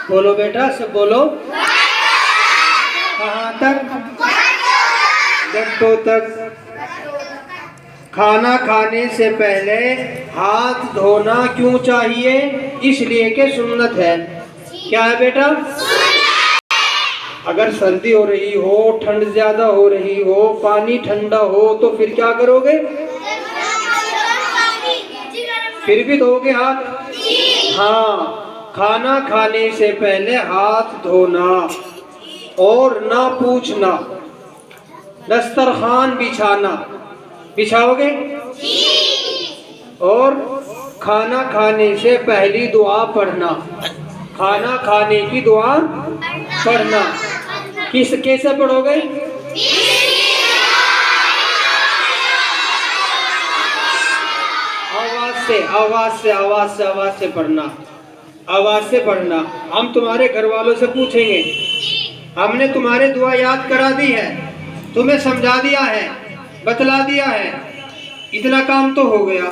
بولو بیٹا سب بولو. کہاں تک؟ گٹوں تک. کھانا کھانے سے پہلے ہاتھ دھونا کیوں چاہیے؟ اس لیے کہ سنت ہے. کیا ہے بیٹا؟ اگر سردی ہو رہی ہو، ٹھنڈ زیادہ ہو رہی ہو، پانی ٹھنڈا ہو تو پھر کیا کرو گے؟ پھر بھی دھو گے ہاتھ؟ ہاں. کھانا کھانے سے پہلے ہاتھ دھونا اور نہ پوچھنا. دسترخوان بچھانا بچھاؤ گے؟ اور کھانا کھانے سے پہلی دعا پڑھنا. کھانا کھانے کی دعا پڑھنا کیسے پڑھو گے؟ آواز سے پڑھنا. آواز سے پڑھنا. ہم تمہارے گھر والوں سے پوچھیں گے. ہم نے تمہارے دعا یاد کرا دی ہے، تمہیں سمجھا دیا ہے، بتلا دیا ہے، اتنا کام تو ہو گیا.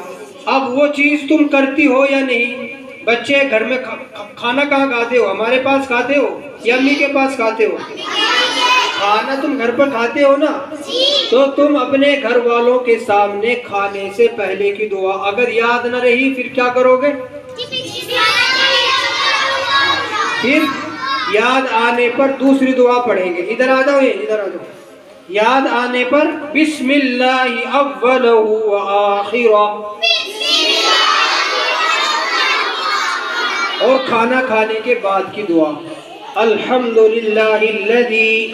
اب وہ چیز تم کرتی ہو یا نہیں؟ بچے گھر میں کھانا کہاں کھاتے ہو؟ ہمارے پاس کھاتے ہو یا امی کے پاس کھاتے ہو؟ کھانا تم گھر پر کھاتے ہو نا؟ تو تم اپنے گھر والوں کے سامنے کھانے سے پہلے کی دعا اگر یاد نہ رہی پھر کیا کرو گے؟ پھر یاد آنے پر دوسری دعا پڑھیں گے. ادھر آ جاؤ، ادھر آ جاؤ. یاد آنے پر بسم اللہ اولہ و آخرہ، اور کھانا کھانے کے بعد کی دعا الحمدللہ الذی.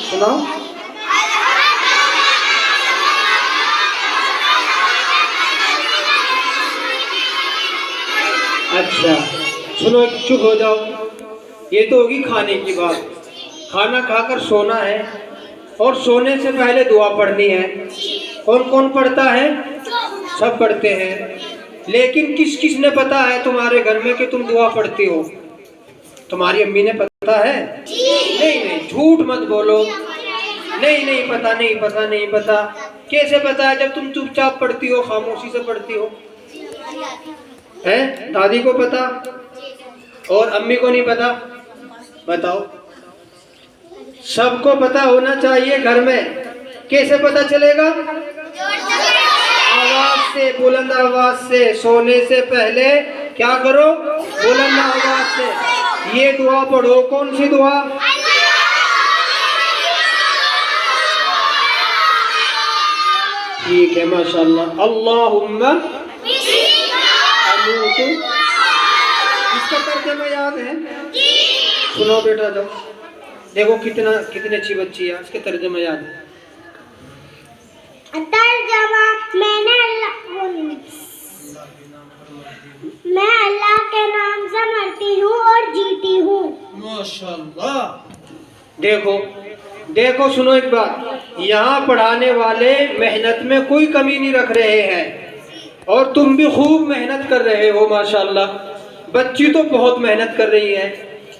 سناؤ. اچھا سنو، چپ ہو جاؤ. یہ تو ہوگی کھانے کی بات. کھانا کھا کر سونا ہے اور سونے سے پہلے دعا پڑھنی ہے. کون کون پڑھتا ہے؟ سب پڑھتے ہیں. لیکن کس کس نے پتا ہے تمہارے گھر میں کہ تم دعا پڑھتی ہو؟ تمہاری امی نے پتا ہے؟ نہیں، جھوٹ مت بولو. نہیں پتا. کیسے پتا ہے جب تم چپ چاپ پڑھتی ہو، خاموشی سے پڑھتی ہو؟ دادی کو پتا اور امی کو نہیں پتا؟ بتاؤ. سب کو پتا ہونا چاہیے گھر میں. کیسے پتا چلے گا؟ آواز سے، بلند آواز سے. سونے سے پہلے کیا کرو؟ بلند آواز سے یہ دعا پڑھو. کون سی دعا؟ ٹھیک ہے ماشاءاللہ. اللہم اموت. اس کا ترجمہ یاد ہے؟ سنو بیٹا جاؤ. دیکھو کتنی اچھی بچی ہے. اس کے ترجمہ یاد ہے. ترجمہ میں اللہ کے نام سے مرتی ہوں اور جیتی ہوں. ماشاءاللہ. دیکھو سنو ایک بات. یہاں پڑھانے والے محنت میں کوئی کمی نہیں رکھ رہے ہیں اور تم بھی خوب محنت کر رہے ہو ماشاءاللہ. بچی تو بہت محنت کر رہی ہے،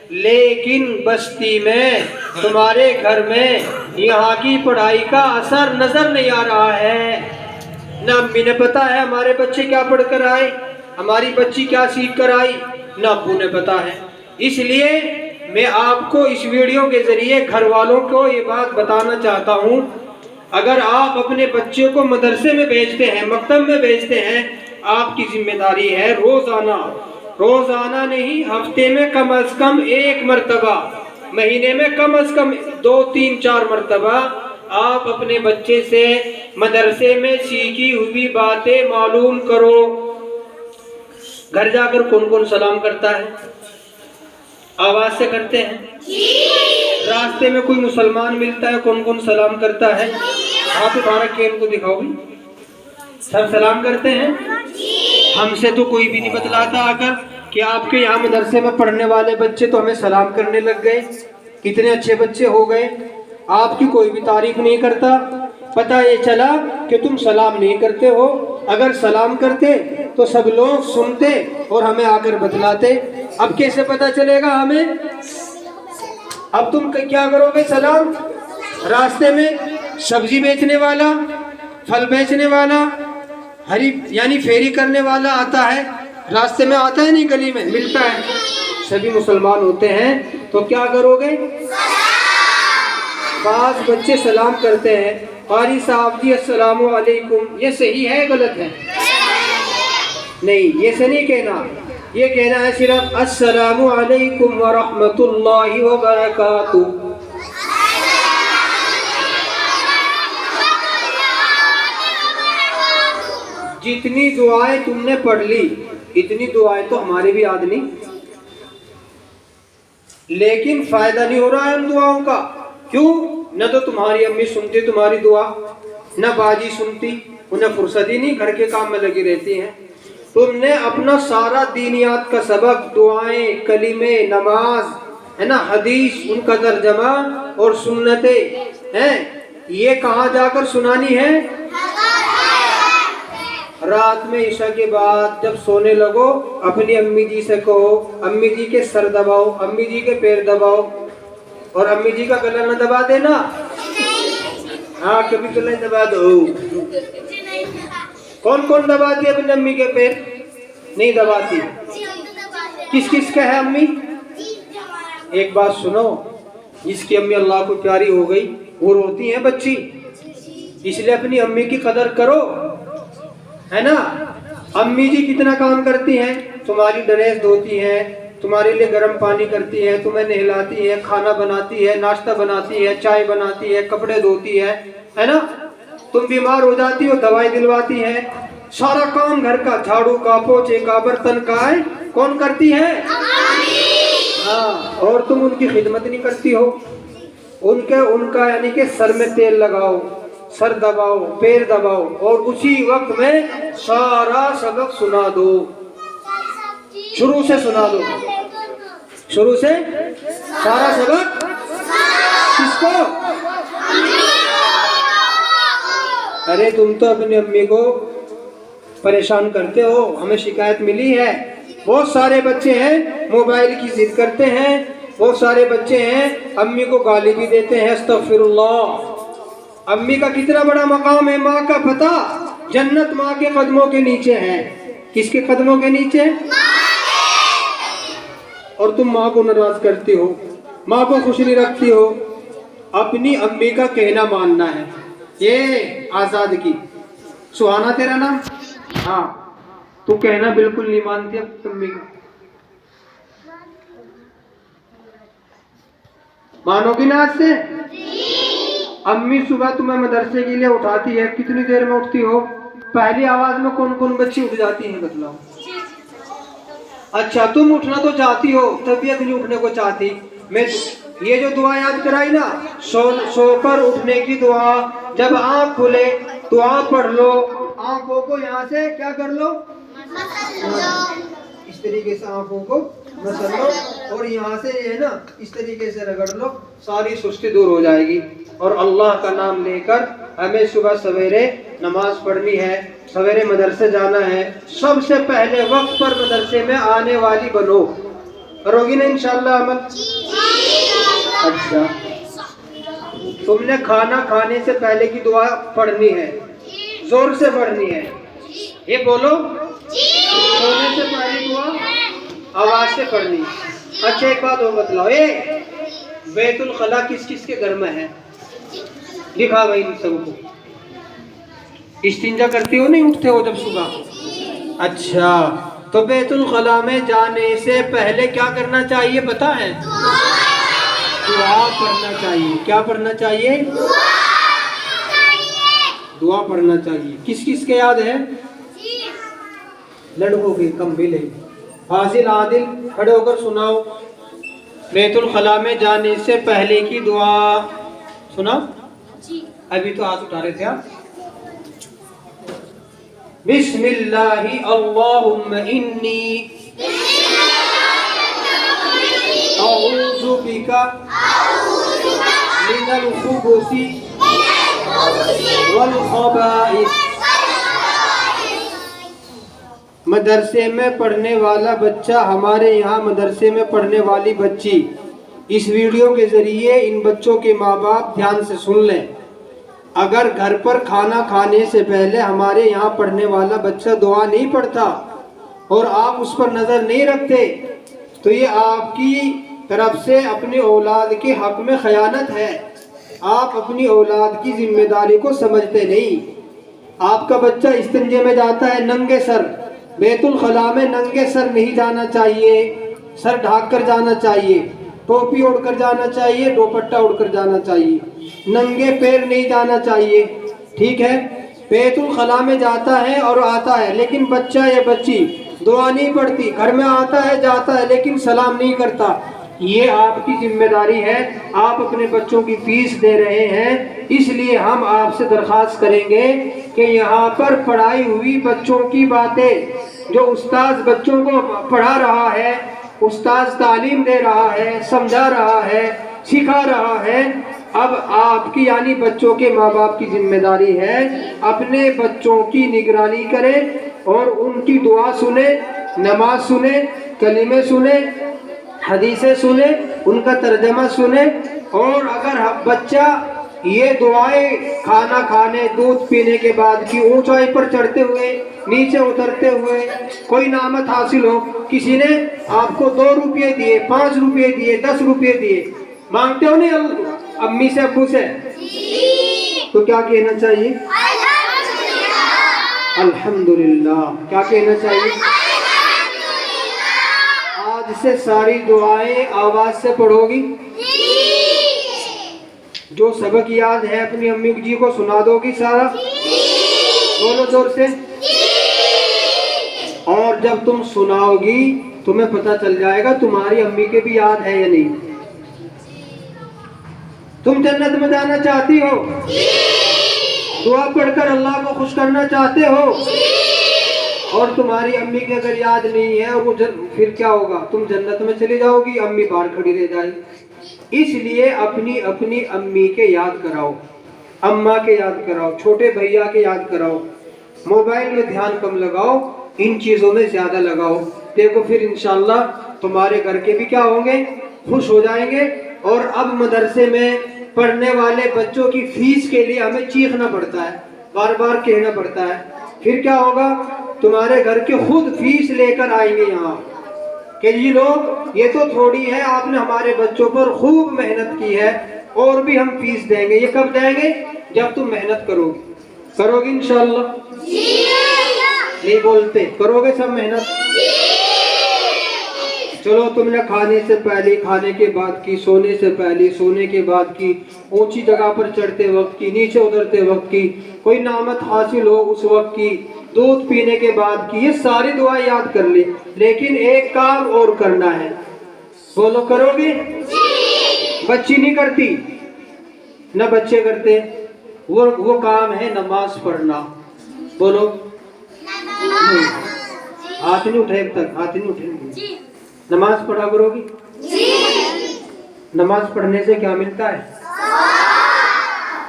لیکن بستی میں تمہارے گھر میں یہاں کی پڑھائی کا اثر نظر نہیں آ رہا ہے. نہ امی نے پتا ہے ہمارے بچے کیا پڑھ کر آئے، ہماری بچی کیا سیکھ کر آئی، نہ ابو نے پتا ہے. اس لیے میں آپ کو اس ویڈیو کے ذریعے گھر والوں کو یہ بات بتانا چاہتا ہوں. اگر آپ اپنے بچے کو مدرسے میں بھیجتے ہیں، مکتب میں بھیجتے ہیں، آپ کی ذمہ داری ہے روزانہ نہیں، ہفتے میں کم از کم 1 مرتبہ، مہینے میں کم از کم 2 3 4 مرتبہ آپ اپنے بچے سے مدرسے میں سیکھی ہوئی باتیں معلوم کرو. گھر جا کر کون کون سلام کرتا ہے؟ آواز سے کرتے ہیں؟ راستے میں کوئی مسلمان ملتا ہے، کون کون سلام کرتا ہے؟ آپ اٹھا کے ان کو دکھاؤ بھی. سب سلام کرتے ہیں. ہم سے تو کوئی بھی نہیں بتلاتا آ کر کہ آپ کے یہاں مدرسے میں پڑھنے والے بچے تو ہمیں سلام کرنے لگ گئے، کتنے اچھے بچے ہو گئے. آپ کی کوئی بھی تعریف نہیں کرتا. پتہ یہ چلا کہ تم سلام نہیں کرتے ہو. اگر سلام کرتے تو سب لوگ سنتے اور ہمیں آ کر بتلاتے. اب کیسے پتہ چلے گا ہمیں؟ اب تم کیا کرو گے؟ سلام. راستے میں سبزی بیچنے والا، پھل بیچنے والا، یعنی فیری کرنے والا آتا ہے راستے میں آتا ہے نہیں، گلی میں ملتا ہے، سبھی مسلمان ہوتے ہیں تو کیا کرو گے؟ بعض بچے سلام کرتے ہیں، قاری صاحب جی السلام علیکم، یہ صحیح ہے غلط ہے؟ نہیں، یہ سے نہیں کہنا، یہ کہنا ہے صرف السلام علیکم ورحمۃ اللہ وبرکاتہ۔ جتنی دعائیں تم نے پڑھ لی اتنی دعائیں تو ہمارے بھی یاد نہیں، لیکن فائدہ نہیں ہو رہا ہے ان دعاؤں کا۔ کیوں؟ نہ تو تمہاری امی سنتی تمہاری دعا، نہ باجی سنتی، انہیں فرصت ہی نہیں، گھر کے کام میں لگی رہتی ہیں۔ تم نے اپنا سارا دینیات کا سبق، دعائیں، کلمے، نماز ہے نا، حدیث، ان کا ترجمہ اور سنتیں ہیں، یہ کہاں جا کر سنانی ہے؟ رات میں عشاء کے بعد جب سونے لگو اپنی امی جی سے کہو، امی جی کے سر دباؤ، امی جی کے پیر دباؤ، اور امی جی کا گلا نہ دبا دینا، ہاں کبھی گلا دبا دو۔ کون کون دباتی ہے اپنی امی کے پیر؟ نہیں دباتی؟ کس کس کا ہے امی؟ ایک بات سنو، جس کی امی اللہ کو پیاری ہو گئی وہ روتی ہیں بچی، اس لیے اپنی امی کی قدر کرو، ہے نا۔ امی جی کتنا کام کرتی ہیں، تمہاری ڈریس دھوتی ہیں، تمہارے لیے گرم پانی کرتی ہے، تمہیں نہلاتی ہے، کھانا بناتی ہے، ناشتہ بناتی ہے، چائے بناتی ہے، کپڑے دھوتی ہے نا۔ تم بیمار ہو جاتی ہو دوائی دلواتی ہے، سارا کام گھر کا، جھاڑو کا، پوچھے کا، برتن کا ہے، کون کرتی ہے؟ ہاں، اور تم ان کی خدمت نہیں کرتی ہو، ان کا یعنی کہ سر میں تیل لگاؤ، سر دباؤ، پیر دباؤ، اور اسی وقت میں سارا سبق سنا دو، شروع سے سنا دو، شروع سے سارا سبق۔ کس کو؟ ارے تم تو اپنی امی کو پریشان کرتے ہو، ہمیں شکایت ملی ہے، بہت سارے بچے ہیں موبائل کی ضد کرتے ہیں، بہت سارے بچے ہیں امی کو گالی بھی دیتے ہیں، استغفر اللہ۔ امی کا کتنا بڑا مقام ہے، ماں کا پتہ، جنت ماں کے قدموں کے نیچے ہے۔ کس کے قدموں کے نیچے؟ اور تم ماں کو ناراض کرتی ہو، ماں کو خوش نہیں رکھتی ہو۔ اپنی امی کا کہنا ماننا ہے۔ یہ آزاد کی سہانا تیرا نام؟ ہاں، تو کہنا بالکل نہیں مانتی اب امی کا، مانو گی نا آج سے؟ امی صبح تمہیں مدرسے کے لیے اٹھاتی ہے، کتنی دیر میں اٹھتی ہو؟ پہلی آواز میں کون کون بچی اٹھ جاتی ہیں بتلاؤ؟ اچھا، تم اٹھنا تو چاہتی ہو، طبیعت نہیں اٹھنے کو چاہتی۔ میں یہ جو دعا یاد کرائی نا، سو کر اٹھنے کی دعا، جب آنکھ کھلے دعا پڑھ لو، آنکھوں کو یہاں سے کیا کر لو؟ اس طریقے سے آنکھوں کو مسل لو، اور یہاں سے یہ ہے نا اس طریقے سے رگڑ لو، ساری سستی دور ہو جائے گی۔ اور اللہ کا نام لے کر ہمیں صبح سویرے نماز پڑھنی ہے، سویرے مدرسے جانا ہے، سب سے پہلے وقت پر مدرسے میں آنے والی بنو۔ کرو گی نا انشاءاللہ عمل؟ اچھا، تم نے کھانا کھانے سے پہلے کی دعا پڑھنی ہے، زور سے پڑھنی ہے، یہ بولو، سونے سے پہلی دعا آواز سے پڑھنی۔ اچھا ایک بات اور بتلاؤ، بیت الخلا کس کس کے گھر میں ہے؟ دکھا بھائی سب کو۔ استنجا کرتی ہو نہیں اٹھتے ہو جب صبح؟ اچھا، تو بیت الخلا میں جانے سے پہلے کیا کرنا چاہیے پتہ ہے؟ دعا پڑھنا چاہیے۔ کیا پڑھنا چاہیے؟ دعا پڑھنا چاہیے۔ کس کس کے یاد ہے؟ لڑکوں کے کم بھی لے، فاضل عادل کھڑے ہو کر سناؤ بیت الخلا میں جانے سے پہلے کی دعا سنا؟ ابھی تو ہاتھ اٹھا رہے تھے آپ۔ بسم اللہ اللہم انی اعوذ بک من الخبث والخبائث۔ مدرسے میں پڑھنے والا بچہ، ہمارے یہاں مدرسے میں پڑھنے والی بچی، اس ویڈیو کے ذریعے ان بچوں کے ماں باپ دھیان سے سن لیں۔ اگر گھر پر کھانا کھانے سے پہلے ہمارے یہاں پڑھنے والا بچہ دعا نہیں پڑھتا اور آپ اس پر نظر نہیں رکھتے تو یہ آپ کی طرف سے اپنی اولاد کے حق میں خیانت ہے. آپ اپنی اولاد کی ذمہ داری کو سمجھتے نہیں. آپ کا بچہ استنجے میں جاتا ہے ننگے سر، بیت الخلاء میں ننگے سر نہیں جانا چاہیے، سر ڈھانک کر جانا چاہیے، ٹوپی اوڑھ کر جانا چاہیے، دوپٹہ اوڑھ کر جانا چاہیے، ننگے پیر نہیں جانا چاہیے. ٹھیک ہے، بیت الخلاء میں جاتا ہے اور آتا ہے، لیکن بچہ یا بچی دعا نہیں پڑھتی، گھر میں آتا ہے جاتا ہے لیکن سلام نہیں کرتا. یہ آپ کی ذمہ داری ہے. آپ اپنے بچوں کی فیس دے رہے ہیں، اس لیے ہم آپ سے درخواست کریں گے کہ یہاں پر پڑھائی ہوئی بچوں کی باتیں جو استاذ بچوں کو پڑھا رہا ہے، استاذ تعلیم دے رہا ہے، سمجھا رہا ہے، سکھا رہا ہے، اب آپ کی یعنی بچوں کے ماں باپ کی ذمہ داری ہے اپنے بچوں کی نگرانی کریں اور ان کی دعا سنیں، نماز سنیں، کلمے سنیں، حدیثیں سنیں، ان کا ترجمہ سنیں. اور اگر بچہ یہ دعائیں کھانا کھانے، دودھ پینے کے بعد کی اونچائی پر چڑھتے ہوئے، نیچے اترتے ہوئے کوئی نعمت حاصل ہو، کسی نے آپ کو 2 روپے دیے، 5 روپے دیے، 10 روپے دیے، مانگتے ہو نہیں امی سے ابو سے؟ تو کیا کہنا چاہیے؟ الحمدللہ. کیا کہنا چاہیے؟ آج سے ساری دعائیں آواز سے پڑھو گی؟ جو سبق یاد ہے اپنی امی جی کو سنا دو گی سارا؟ بولو زور سے. اور جب تم سناؤ گی تمہیں پتہ چل جائے گا تمہاری امی کے بھی یاد ہے یا نہیں. تم جنت میں جانا چاہتی ہو؟ دعا پڑھ کر اللہ کو خوش کرنا چاہتے ہو؟ اور تمہاری امی کے اگر یاد نہیں ہے وہ پھر کیا ہوگا؟ تم جنت میں چلی جاؤ گی، امی باہر کھڑی رہ جائے. اس لیے اپنی امی کے یاد کراؤ، اماں کے یاد کراؤ، چھوٹے بھیا کے یاد کراؤ. موبائل میں دھیان کم لگاؤ، ان چیزوں میں زیادہ لگاؤ. دیکھو پھر انشاءاللہ تمہارے گھر کے بھی کیا ہوں گے؟ خوش ہو جائیں گے. اور اب مدرسے میں پڑھنے والے بچوں کی فیس کے لیے ہمیں چیخنا پڑتا ہے، بار بار کہنا پڑتا ہے. پھر کیا ہوگا؟ تمہارے گھر کے خود فیس لے کر آئیں گے یہاں کہ یہ لوگ یہ تو تھوڑی ہے، آپ نے ہمارے بچوں پر خوب محنت کی ہے اور بھی ہم فیس دیں گے. یہ کب دیں گے؟ جب تم محنت کرو گی. کرو گی انشاءاللہ؟ نہیں بولتے؟ کرو گے سب محنت؟ چلو تم نے کھانے سے پہلے، کھانے کے بعد کی، سونے سے پہلے، سونے کے بعد کی، اونچی جگہ پر چڑھتے وقت کی، نیچے اترتے وقت کی، کوئی نعمت حاصل ہو اس وقت کی، دودھ پینے کے بعد کی، یہ ساری دعائیں یاد کر لی. لیکن ایک کام اور کرنا ہے. بولو کرو گے؟ بچی نہیں کرتی، نہ بچے کرتے. وہ کام ہے نماز پڑھنا. بولو. ہاتھ نہیں اٹھے اب تک، ہاتھ نہیں اٹھے. نماز پڑھا کرو گی؟ نماز پڑھنے سے کیا ملتا ہے؟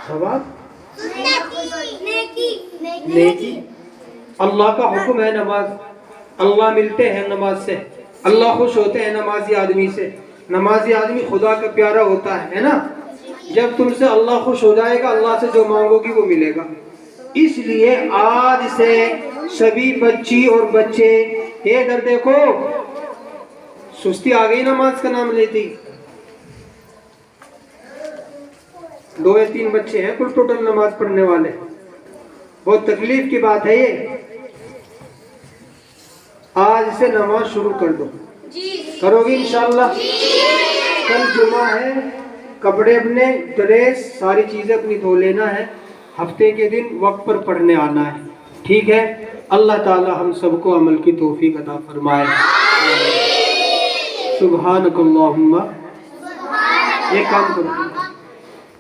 ثواب، نیکی. اللہ کا حکم ہے نماز. اللہ ملتے ہیں نماز سے، اللہ خوش ہوتے ہیں نمازی آدمی سے. نمازی آدمی خدا کا پیارا ہوتا ہے نا. جب تم سے اللہ خوش ہو جائے گا، اللہ سے جو مانگو گی وہ ملے گا. اس لیے آج سے سبھی بچی اور بچے، ادھر دیکھو، سستی آ گئی نماز کا نام لیتی. 2 یا 3 بچے ہیں کل ٹوٹل نماز پڑھنے والے. بہت تکلیف کی بات ہے یہ. آج سے نماز شروع کر دو. کرو گی انشاءاللہ؟ کل جمعہ ہے، کپڑے اپنے، ڈریس، ساری چیزیں اپنی دھو لینا ہے. ہفتے کے دن وقت پر پڑھنے آنا ہے. ٹھیک ہے؟ اللہ تعالی ہم سب کو عمل کی توفیق عطا فرمائے. سبحانک اللہم. یہ کام کرو.